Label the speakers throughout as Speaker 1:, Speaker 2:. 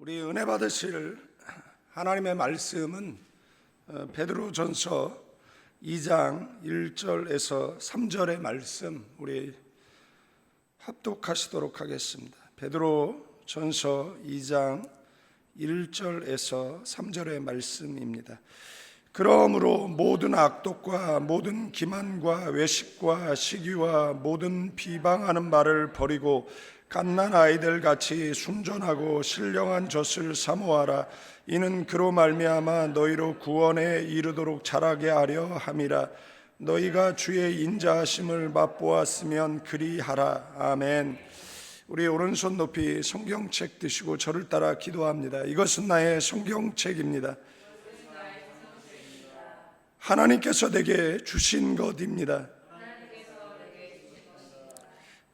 Speaker 1: 우리 은혜 받으실 하나님의 말씀은 베드로전서 2장 1절에서 3절의 말씀 우리 합독하시도록 하겠습니다. 베드로전서 2장 1절에서 3절의 말씀입니다. 그러므로 모든 악독과 모든 기만과 외식과 시기와 모든 비방하는 말을 버리고 갓난 아이들 같이 순전하고 신령한 젖을 사모하라. 이는 그로 말미암아 너희로 구원에 이르도록 자라게 하려 함이라. 너희가 주의 인자하심을 맛보았으면 그리하라. 아멘. 우리 오른손 높이 성경책 드시고 저를 따라 기도합니다. 이것은 나의 성경책입니다. 하나님께서 내게 주신 것입니다.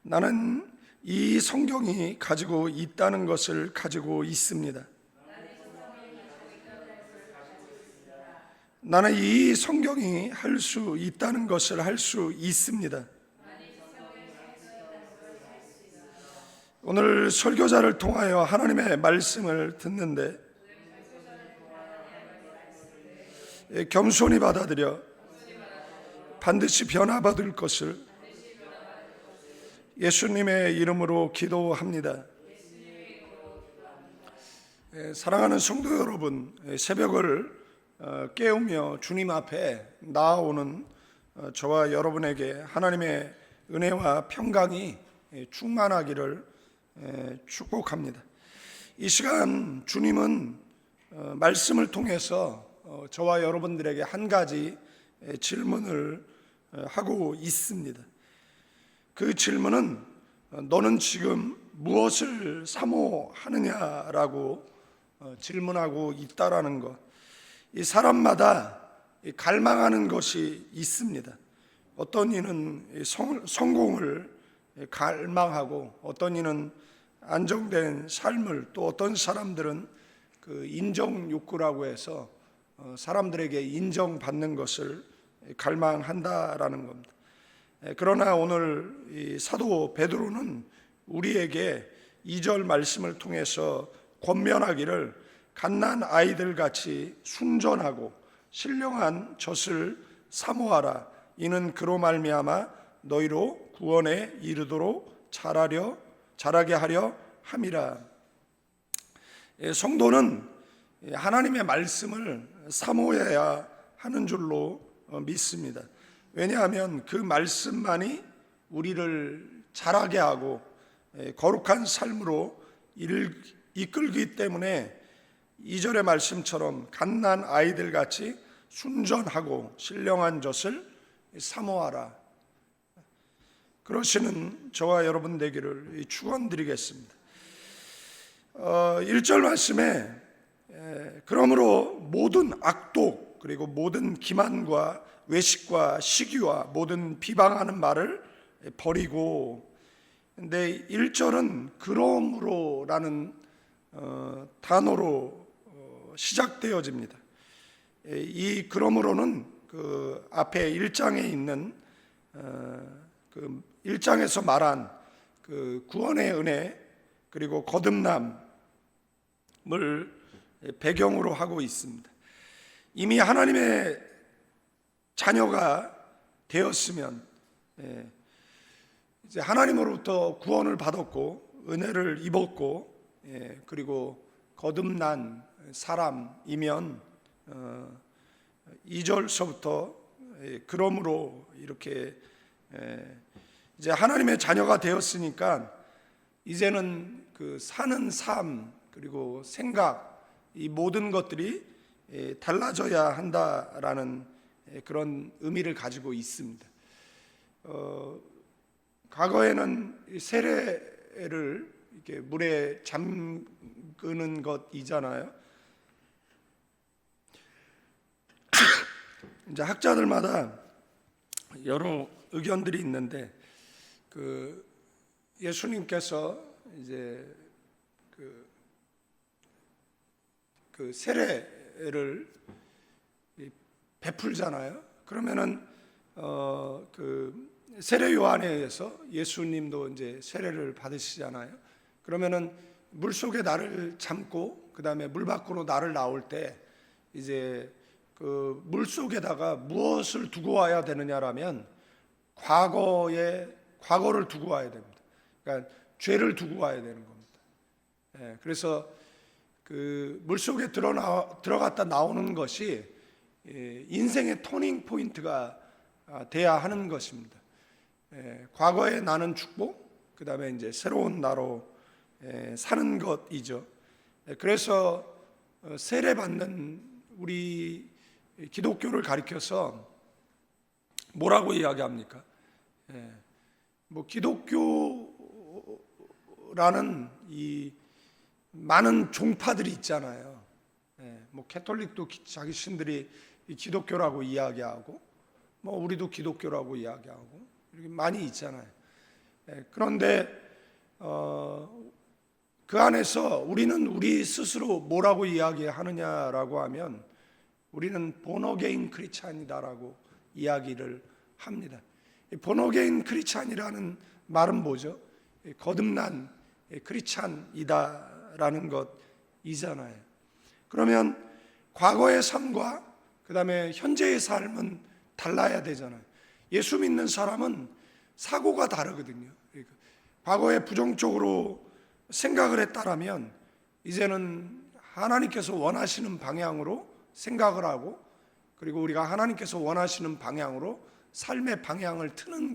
Speaker 1: 나는 이 성경이 가지고 있다는 것을 가지고 있습니다. 나는 이 성경이 할 수 있다는 것을 할 수 있습니다. 오늘 설교자를 통하여 하나님의 말씀을 듣는데 겸손히 받아들여 반드시 변화받을 것을 예수님의 이름으로 기도합니다. 사랑하는 성도 여러분, 새벽을 깨우며 주님 앞에 나아오는 저와 여러분에게 하나님의 은혜와 평강이 충만하기를 축복합니다. 이 시간 주님은 말씀을 통해서 저와 여러분들에게 한 가지 질문을 하고 있습니다. 그 질문은 너는 지금 무엇을 사모하느냐라고 질문하고 있다라는 것. 이 사람마다 갈망하는 것이 있습니다. 어떤 이는 성공을 갈망하고 어떤 이는 안정된 삶을, 또 어떤 사람들은 그 인정 욕구라고 해서 사람들에게 인정받는 것을 갈망한다라는 겁니다. 그러나 오늘 이 사도 베드로는 우리에게 2절 말씀을 통해서 권면하기를 갓난 아이들 같이 순전하고 신령한 젖을 사모하라. 이는 그로 말미암아 너희로 구원에 이르도록 자라게 하려 함이라. 성도는 하나님의 말씀을 사모해야 하는 줄로 믿습니다. 왜냐하면 그 말씀만이 우리를 자라게 하고 거룩한 삶으로 이끌기 때문에 2절의 말씀처럼 갓난 아이들 같이 순전하고 신령한 젖을 사모하라. 그러시는 저와 여러분 되기를 축원드리겠습니다. 1절 말씀에 그러므로 모든 악독 그리고 모든 기만과 외식과 시기와 모든 비방하는 말을 버리고, 근데 1절은 그러므로라는 단어로 시작되어집니다. 이 그러므로는 그 앞에 1장에 있는 그 1장에서 말한 그 구원의 은혜 그리고 거듭남을 배경으로 하고 있습니다. 이미 하나님의 자녀가 되었으면 이제 하나님으로부터 구원을 받았고 은혜를 입었고 그리고 거듭난 사람이면 2절서부터 그러므로 이렇게 이제 하나님의 자녀가 되었으니까 이제는 그 사는 삶 그리고 생각 이 모든 것들이 달라져야 한다라는 그런 의미를 가지고 있습니다. 과거에는 세례를 이렇게 물에 잠그는 것이잖아요. 이제 학자들마다 여러 의견들이 있는데 그 예수님께서 이제 그 세례를 베풀잖아요. 그러면은 그 세례 요한에 의해서 예수님도 이제 세례를 받으시잖아요. 그러면은 물 속에 나를 잠고 그 다음에 물 밖으로 나를 나올 때 이제 그 물 속에다가 무엇을 두고 와야 되느냐라면 과거를 두고 와야 됩니다. 그러니까 죄를 두고 와야 되는 겁니다. 그래서 그 물 속에 들어갔다 나오는 것이 인생의 터닝 포인트가 돼야 하는 것입니다. 과거에 나는 축복, 그 다음에 이제 새로운 나로 사는 것이죠. 그래서 세례 받는 우리 기독교를 가리켜서 뭐라고 이야기합니까? 뭐 기독교라는 이 많은 종파들이 있잖아요. 뭐 캐톨릭도 자기 신들이 기독교라고 이야기하고, 뭐 우리도 기독교라고 이야기하고 이렇게 많이 있잖아요. 그런데 그 안에서 우리는 우리 스스로 뭐라고 이야기하느냐라고 하면 우리는 본어게인 크리스찬이다라고 이야기를 합니다. 본어게인 크리스찬이라는 말은 뭐죠? 거듭난 크리스찬이다라는 것이잖아요. 그러면 과거의 삶과 그 다음에 현재의 삶은 달라야 되잖아요. 예수 믿는 사람은 사고가 다르거든요. 그러니까 과거에 부정적으로 생각을 했다라면 이제는 하나님께서 원하시는 방향으로 생각을 하고, 그리고 우리가 하나님께서 원하시는 방향으로 삶의 방향을 트는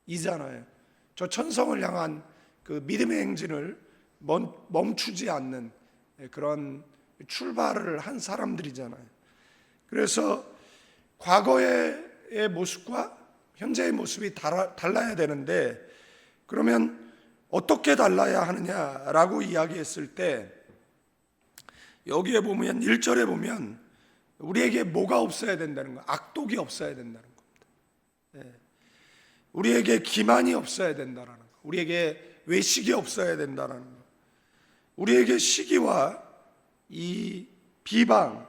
Speaker 1: 것이잖아요. 저 천성을 향한 그 믿음의 행진을 멈추지 않는 그런 출발을 한 사람들이잖아요. 그래서 과거의 모습과 현재의 모습이 달라야 되는데, 그러면 어떻게 달라야 하느냐라고 이야기했을 때 여기에 보면 1절에 보면 우리에게 뭐가 없어야 된다는 거예요? 악독이 없어야 된다는 겁니다. 우리에게 기만이 없어야 된다는 거, 우리에게 외식이 없어야 된다는 거, 우리에게 시기와 이 비방,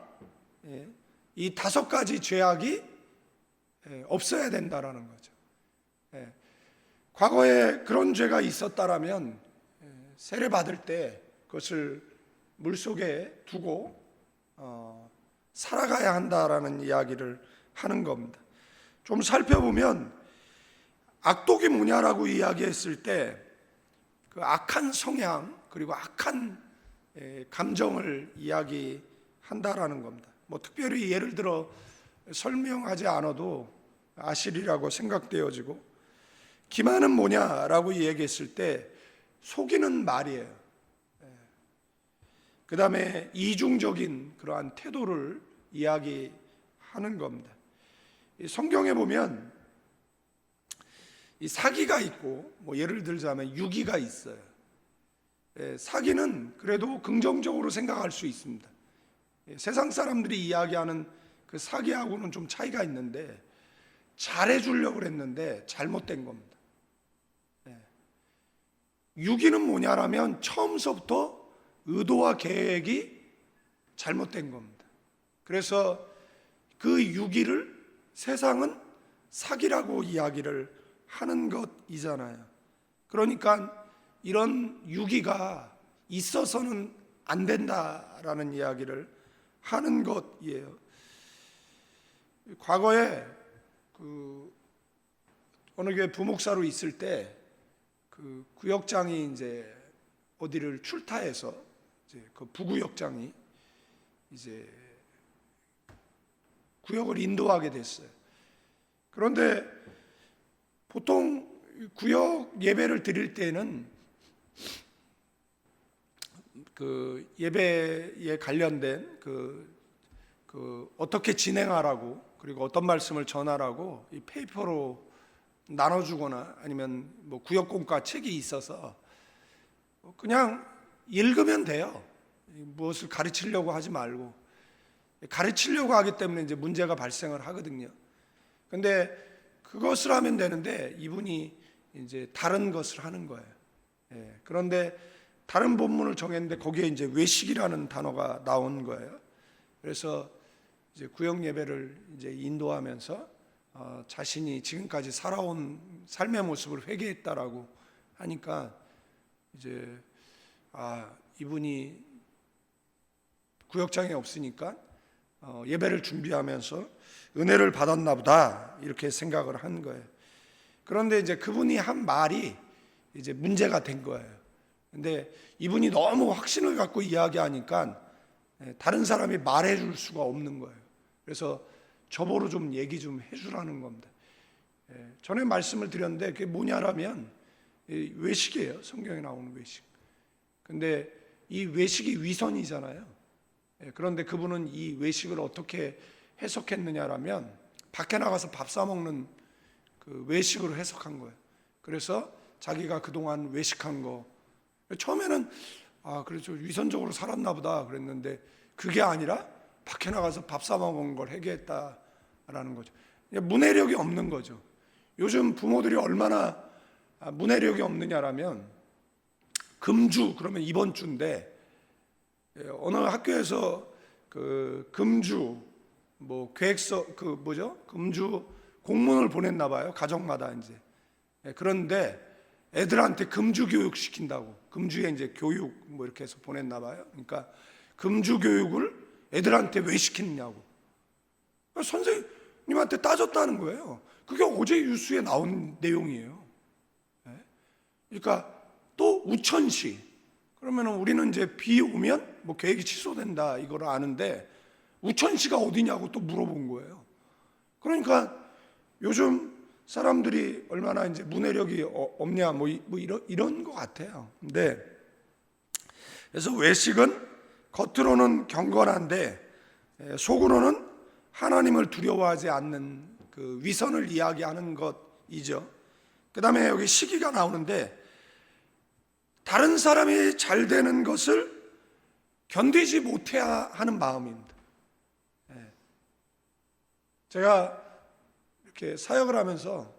Speaker 1: 이 5가지 죄악이 없어야 된다는 거죠. 과거에 그런 죄가 있었다라면 세례 받을 때 그것을 물속에 두고 살아가야 한다라는 이야기를 하는 겁니다. 좀 살펴보면 악독이 뭐냐라고 이야기했을 때 그 악한 성향 그리고 악한 감정을 이야기한다라는 겁니다. 뭐 특별히 예를 들어 설명하지 않아도 아시리라고 생각되어지고, 기만은 뭐냐라고 얘기했을 때 속이는 말이에요. 그 다음에 이중적인 그러한 태도를 이야기하는 겁니다. 성경에 보면 이 사기가 있고, 뭐 예를 들자면 유기가 있어요. 사기는 그래도 긍정적으로 생각할 수 있습니다. 세상 사람들이 이야기하는 그 사기하고는 좀 차이가 있는데, 잘해주려고 했는데 잘못된 겁니다. 유기는 뭐냐라면 처음서부터 의도와 계획이 잘못된 겁니다. 그래서 그 유기를 세상은 사기라고 이야기를 하는 것이잖아요. 그러니까 이런 유기가 있어서는 안 된다라는 이야기를 하는 것이에요. 과거에 어느 교회 부목사로 있을 때 그 구역장이 이제 어디를 출타해서 이제 그 부구역장이 이제 구역을 인도하게 됐어요. 그런데 보통 구역 예배를 드릴 때는 그 예배에 관련된 어떻게 진행하라고, 그리고 어떤 말씀을 전하라고 이 페이퍼로 나눠주거나 아니면 뭐 구역공과 책이 있어서 그냥 읽으면 돼요. 무엇을 가르치려고 하지 말고. 가르치려고 하기 때문에 이제 문제가 발생을 하거든요. 근데 그것을 하면 되는데 이분이 이제 다른 것을 하는 거예요. 그런데 다른 본문을 정했는데 거기에 이제 외식이라는 단어가 나온 거예요. 그래서 이제 구역 예배를 이제 인도하면서 자신이 지금까지 살아온 삶의 모습을 회개했다라고 하니까 이제 이분이 구역장에 없으니까 예배를 준비하면서 은혜를 받았나 보다 이렇게 생각을 한 거예요. 그런데 이제 그분이 한 말이 이제 문제가 된 거예요. 근데 이분이 너무 확신을 갖고 이야기하니까 다른 사람이 말해 줄 수가 없는 거예요. 그래서 저보고 좀 얘기 좀 해주라는 겁니다. 전에 말씀을 드렸는데 그게 뭐냐라면 외식이에요. 성경에 나오는 외식. 근데 이 외식이 위선이잖아요. 그런데 그분은 이 외식을 어떻게 해석했느냐라면 밖에 나가서 밥 사 먹는 그 외식으로 해석한 거예요. 그래서 자기가 그동안 외식한 거 처음에는 그래서 위선적으로 살았나 보다 그랬는데 그게 아니라 밖에 나가서 밥 사 먹은 걸 회개했다라는 거죠. 문해력이 없는 거죠. 요즘 부모들이 얼마나 문해력이 없느냐라면 금주 그러면 이번 주인데 어느 학교에서 그 금주 계획서 금주 공문을 보냈나 봐요. 가정마다 이제. 그런데 애들한테 금주 교육 시킨다고. 금주에 이제 교육 이렇게 해서 보냈나 봐요. 그러니까 금주 교육을 애들한테 왜 시키느냐고. 선생님한테 따졌다는 거예요. 그게 어제 뉴스에 나온 내용이에요. 그러니까 또 우천시. 그러면 우리는 이제 비 오면 계획이 취소된다 이걸 아는데 우천시가 어디냐고 또 물어본 거예요. 그러니까 요즘 사람들이 얼마나 이제 문해력이 없냐 이런 것 같아요. 근데 그래서 외식은 겉으로는 경건한데 속으로는 하나님을 두려워하지 않는 그 위선을 이야기하는 것이죠. 그 다음에 여기 시기가 나오는데 다른 사람이 잘 되는 것을 견디지 못해야 하는 마음입니다. 제가 이렇게 사역을 하면서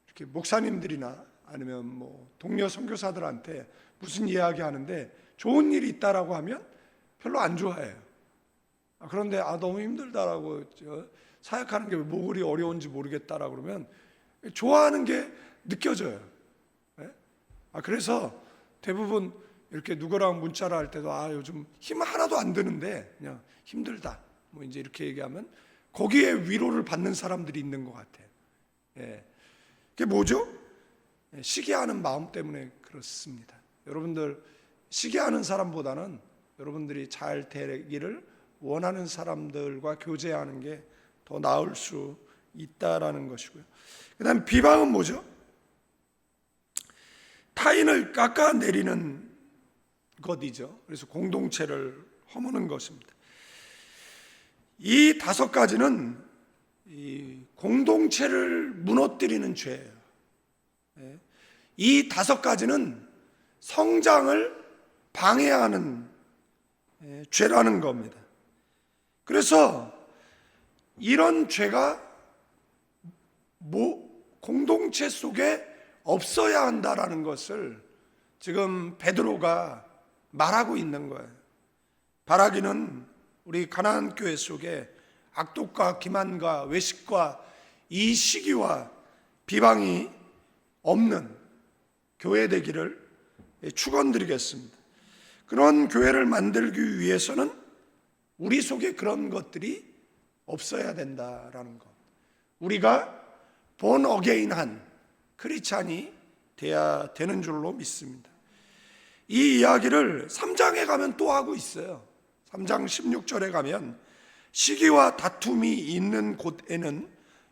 Speaker 1: 이렇게 목사님들이나 아니면 동료 선교사들한테 무슨 이야기 하는데 좋은 일이 있다라고 하면 별로 안 좋아해요. 그런데 너무 힘들다라고 사역하는 게 뭐 그리 어려운지 모르겠다라고 그러면 좋아하는 게 느껴져요. 그래서 대부분 이렇게 누구랑 문자를 할 때도 요즘 힘 하나도 안 드는데 그냥 힘들다 이제 이렇게 얘기하면 거기에 위로를 받는 사람들이 있는 것 같아요. 그게 뭐죠? 시기하는 마음 때문에 그렇습니다. 여러분들 시기하는 사람보다는 여러분들이 잘 되기를 원하는 사람들과 교제하는 게 더 나을 수 있다라는 것이고요. 그 다음에 비방은 뭐죠? 타인을 깎아내리는 것이죠. 그래서 공동체를 허무는 것입니다. 이 5가지는 이 공동체를 무너뜨리는 죄예요. 이 5가지는 성장을 방해하는 죄라는 겁니다. 그래서 이런 죄가 공동체 속에 없어야 한다라는 것을 지금 베드로가 말하고 있는 거예요. 바라기는 우리 가나안 교회 속에 악독과 기만과 외식과 이 시기와 비방이 없는 교회 되기를 축원드리겠습니다. 그런 교회를 만들기 위해서는 우리 속에 그런 것들이 없어야 된다라는 것. 우리가 본 어게인한 크리스찬이 돼야 되는 줄로 믿습니다. 이 이야기를 3장에 가면 또 하고 있어요. 3장 16절에 가면 시기와 다툼이 있는 곳에는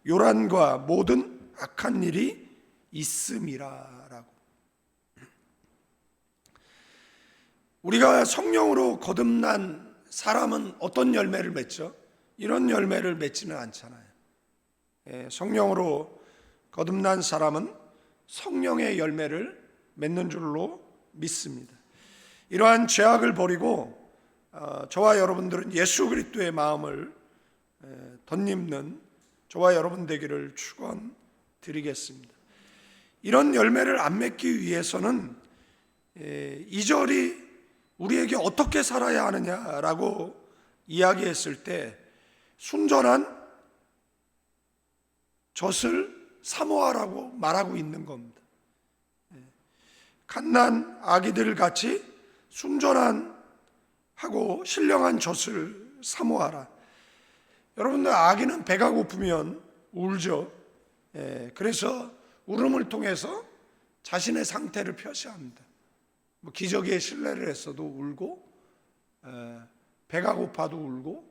Speaker 1: 요란과 모든 악한 일이 있음이라라고. 우리가 성령으로 거듭난 사람은 어떤 열매를 맺죠? 이런 열매를 맺지는 않잖아요. 성령으로 거듭난 사람은 성령의 열매를 맺는 줄로 믿습니다. 이러한 죄악을 버리고 저와 여러분들은 예수 그리스도의 마음을 덧입는 저와 여러분 되기를 축원드리겠습니다. 이런 열매를 안 맺기 위해서는 2절이 우리에게 어떻게 살아야 하느냐라고 이야기했을 때 순전한 젖을 사모하라고 말하고 있는 겁니다. 갓난 아기들 같이 순전한 하고 신령한 젖을 사모하라. 여러분들, 아기는 배가 고프면 울죠. 그래서 울음을 통해서 자신의 상태를 표시합니다. 뭐 기저귀에 실내를 했어도 울고, 배가 고파도 울고,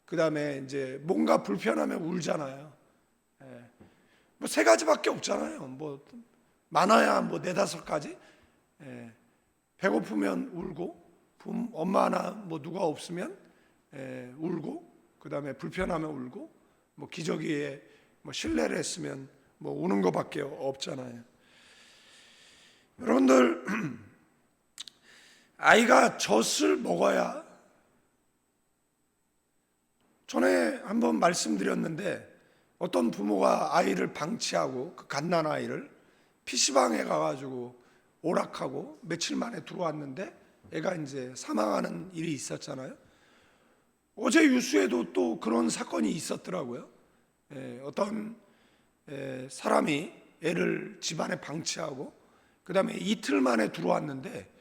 Speaker 1: 그 다음에 이제 뭔가 불편하면 울잖아요. 뭐 세 가지밖에 없잖아요. 뭐 많아야 뭐 네다섯 가지. 배고프면 울고, 엄마나 뭐 누가 없으면 울고, 그 다음에 불편하면 울고, 뭐 기저귀에 뭐 실내를 했으면 뭐 우는 것밖에 없잖아요. 여러분들, 아이가 젖을 먹어야, 전에 한번 말씀드렸는데 어떤 부모가 아이를 방치하고 그 갓난아이를 PC방에 가가지고 오락하고 며칠 만에 들어왔는데 애가 이제 사망하는 일이 있었잖아요. 어제 뉴스에도 또 그런 사건이 있었더라고요. 어떤 사람이 애를 집안에 방치하고 그 다음에 이틀 만에 들어왔는데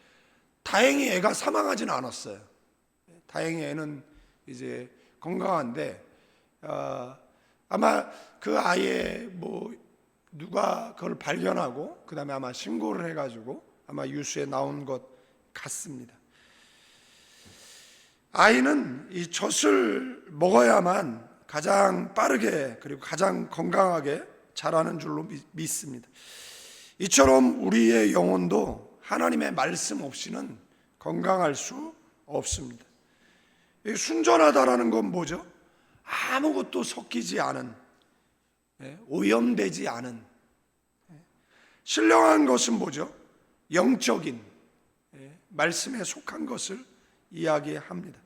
Speaker 1: 다행히 애가 사망하지는 않았어요. 다행히 애는 이제 건강한데, 아마 그 아이의 뭐 누가 그걸 발견하고 그 다음에 아마 신고를 해가지고 아마 뉴스에 나온 것 같습니다. 아이는 이 젖을 먹어야만 가장 빠르게 그리고 가장 건강하게 자라는 줄로 믿습니다. 이처럼 우리의 영혼도 하나님의 말씀 없이는 건강할 수 없습니다. 순전하다라는 건 뭐죠? 아무것도 섞이지 않은, 오염되지 않은. 신령한 것은 뭐죠? 영적인, 말씀에 속한 것을 이야기합니다.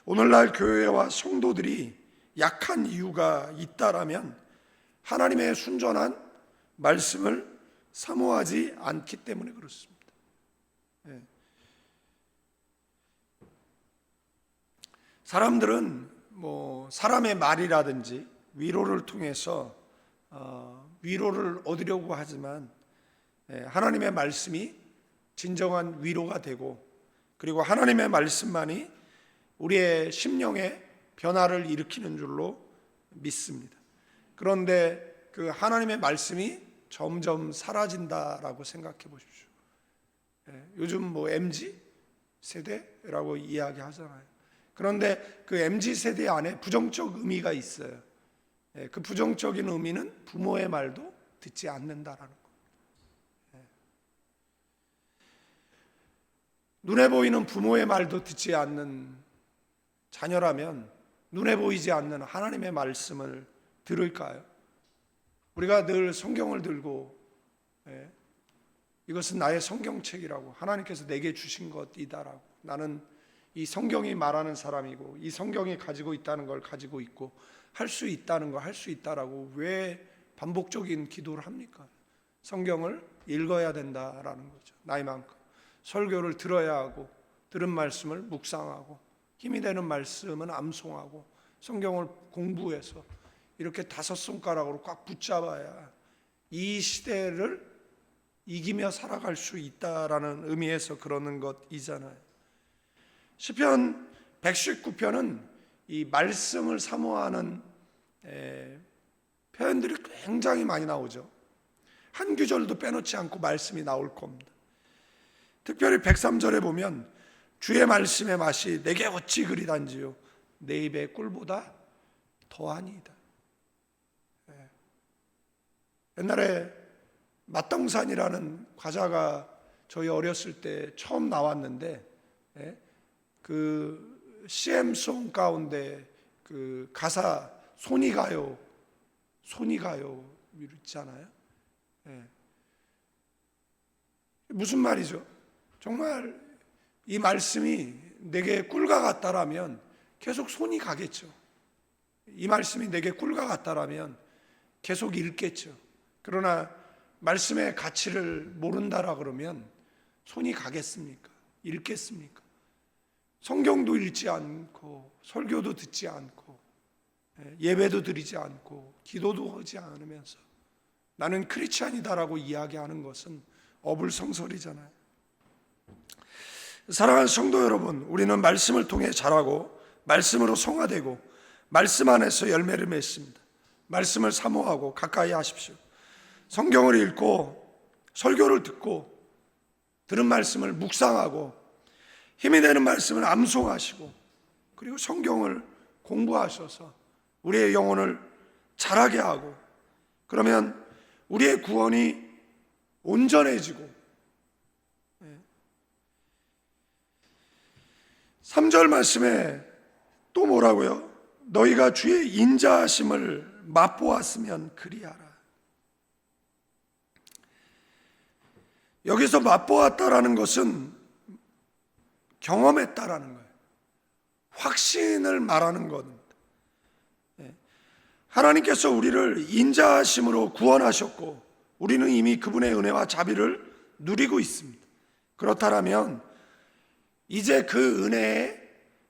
Speaker 1: 오늘날 교회와 성도들이 약한 이유가 있다라면 하나님의 순전한 말씀을 사모하지 않기 때문에 그렇습니다. 사람들은 뭐 사람의 말이라든지 위로를 통해서 위로를 얻으려고 하지만 하나님의 말씀이 진정한 위로가 되고, 그리고 하나님의 말씀만이 우리의 심령에 변화를 일으키는 줄로 믿습니다. 그런데 그 하나님의 말씀이 점점 사라진다라고 생각해 보십시오. 요즘 뭐 MZ 세대라고 이야기하잖아요. 그런데 그 MZ 세대 안에 부정적 의미가 있어요. 그 부정적인 의미는 부모의 말도 듣지 않는다라는 거. 눈에 보이는 부모의 말도 듣지 않는 자녀라면 눈에 보이지 않는 하나님의 말씀을 들을까요? 우리가 늘 성경을 들고 이것은 나의 성경책이라고, 하나님께서 내게 주신 것이다라고, 나는 이 성경이 말하는 사람이고 이 성경이 가지고 있다는 걸 가지고 있고 할 수 있다는 걸 할 수 있다라고 왜 반복적인 기도를 합니까? 성경을 읽어야 된다라는 거죠. 나이만큼 설교를 들어야 하고, 들은 말씀을 묵상하고, 힘이 되는 말씀은 암송하고, 성경을 공부해서 이렇게 다섯 손가락으로 꽉 붙잡아야 이 시대를 이기며 살아갈 수 있다라는 의미에서 그러는 것이잖아요. 시편 119편은 이 말씀을 사모하는 표현들이 굉장히 많이 나오죠. 한 구절도 빼놓지 않고 말씀이 나올 겁니다. 특별히 103절에 보면 주의 말씀의 맛이 내게 어찌 그리 단지요 내 입의 꿀보다 더하니이다. 옛날에 맛동산이라는 과자가 저희 어렸을 때 처음 나왔는데 그 CM송 가운데 그 가사 손이 가요 있잖아요. 무슨 말이죠? 정말 이 말씀이 내게 꿀과 같다라면 계속 손이 가겠죠. 이 말씀이 내게 꿀과 같다라면 계속 읽겠죠. 그러나 말씀의 가치를 모른다라 그러면 손이 가겠습니까? 읽겠습니까? 성경도 읽지 않고 설교도 듣지 않고 예배도 드리지 않고 기도도 하지 않으면서 나는 크리스찬이다라고 이야기하는 것은 어불성설이잖아요. 사랑하는 성도 여러분, 우리는 말씀을 통해 자라고 말씀으로 성화되고 말씀 안에서 열매를 맺습니다. 말씀을 사모하고 가까이 하십시오. 성경을 읽고 설교를 듣고 들은 말씀을 묵상하고 힘이 되는 말씀을 암송하시고 그리고 성경을 공부하셔서 우리의 영혼을 자라게 하고, 그러면 우리의 구원이 온전해지고, 3절 말씀에 또 뭐라고요? 너희가 주의 인자하심을 맛보았으면 그리하라. 여기서 맛보았다라는 것은 경험했다라는 거예요. 확신을 말하는 겁니다. 하나님께서 우리를 인자하심으로 구원하셨고 우리는 이미 그분의 은혜와 자비를 누리고 있습니다. 그렇다면 이제 그 은혜에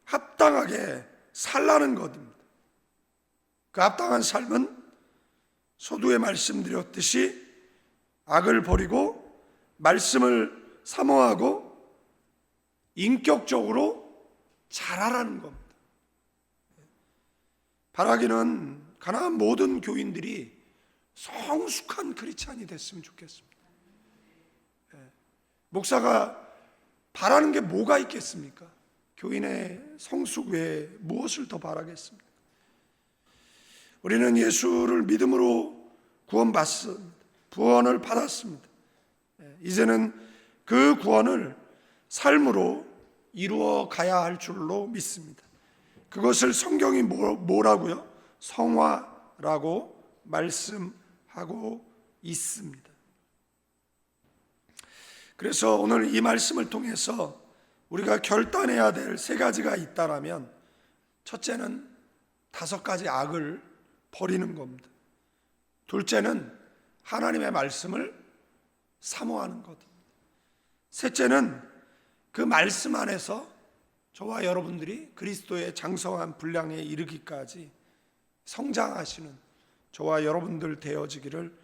Speaker 1: 합당하게 살라는 것입니다. 그 합당한 삶은 서두에 말씀드렸듯이 악을 버리고 말씀을 사모하고 인격적으로 자라라는 겁니다. 바라기는 가나안 모든 교인들이 성숙한 크리스찬이 됐으면 좋겠습니다. 목사가 바라는 게 뭐가 있겠습니까? 교인의 성숙 외에 무엇을 더 바라겠습니까? 우리는 예수를 믿음으로 구원받습니다. 구원을 받았습니다. 이제는 그 구원을 삶으로 이루어 가야 할 줄로 믿습니다. 그것을 성경이 뭐라고요? 성화라고 말씀하고 있습니다. 그래서 오늘 이 말씀을 통해서 우리가 결단해야 될 3가지가 있다라면, 첫째는 5가지 악을 버리는 겁니다. 둘째는 하나님의 말씀을 사모하는 것. 셋째는 그 말씀 안에서 저와 여러분들이 그리스도의 장성한 분량에 이르기까지 성장하시는 저와 여러분들 되어지기를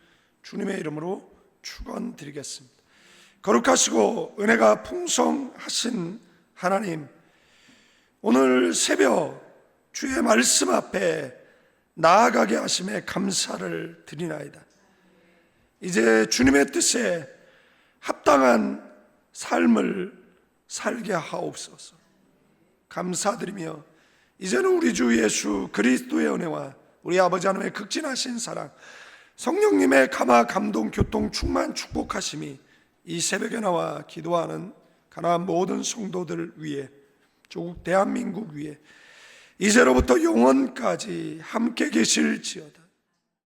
Speaker 1: 주님의 이름으로 축원드리겠습니다. 거룩하시고 은혜가 풍성하신 하나님, 오늘 새벽 주의 말씀 앞에 나아가게 하심에 감사를 드리나이다. 이제 주님의 뜻에 합당한 삶을 살게 하옵소서. 감사드리며 이제는 우리 주 예수 그리스도의 은혜와 우리 아버지 하나님의 극진하신 사랑, 성령님의 감화 감동 교통 충만 축복하심이 이 새벽에 나와 기도하는 가나안 모든 성도들 위해, 조국 대한민국 위해 이제로부터 영원까지 함께 계실지어다.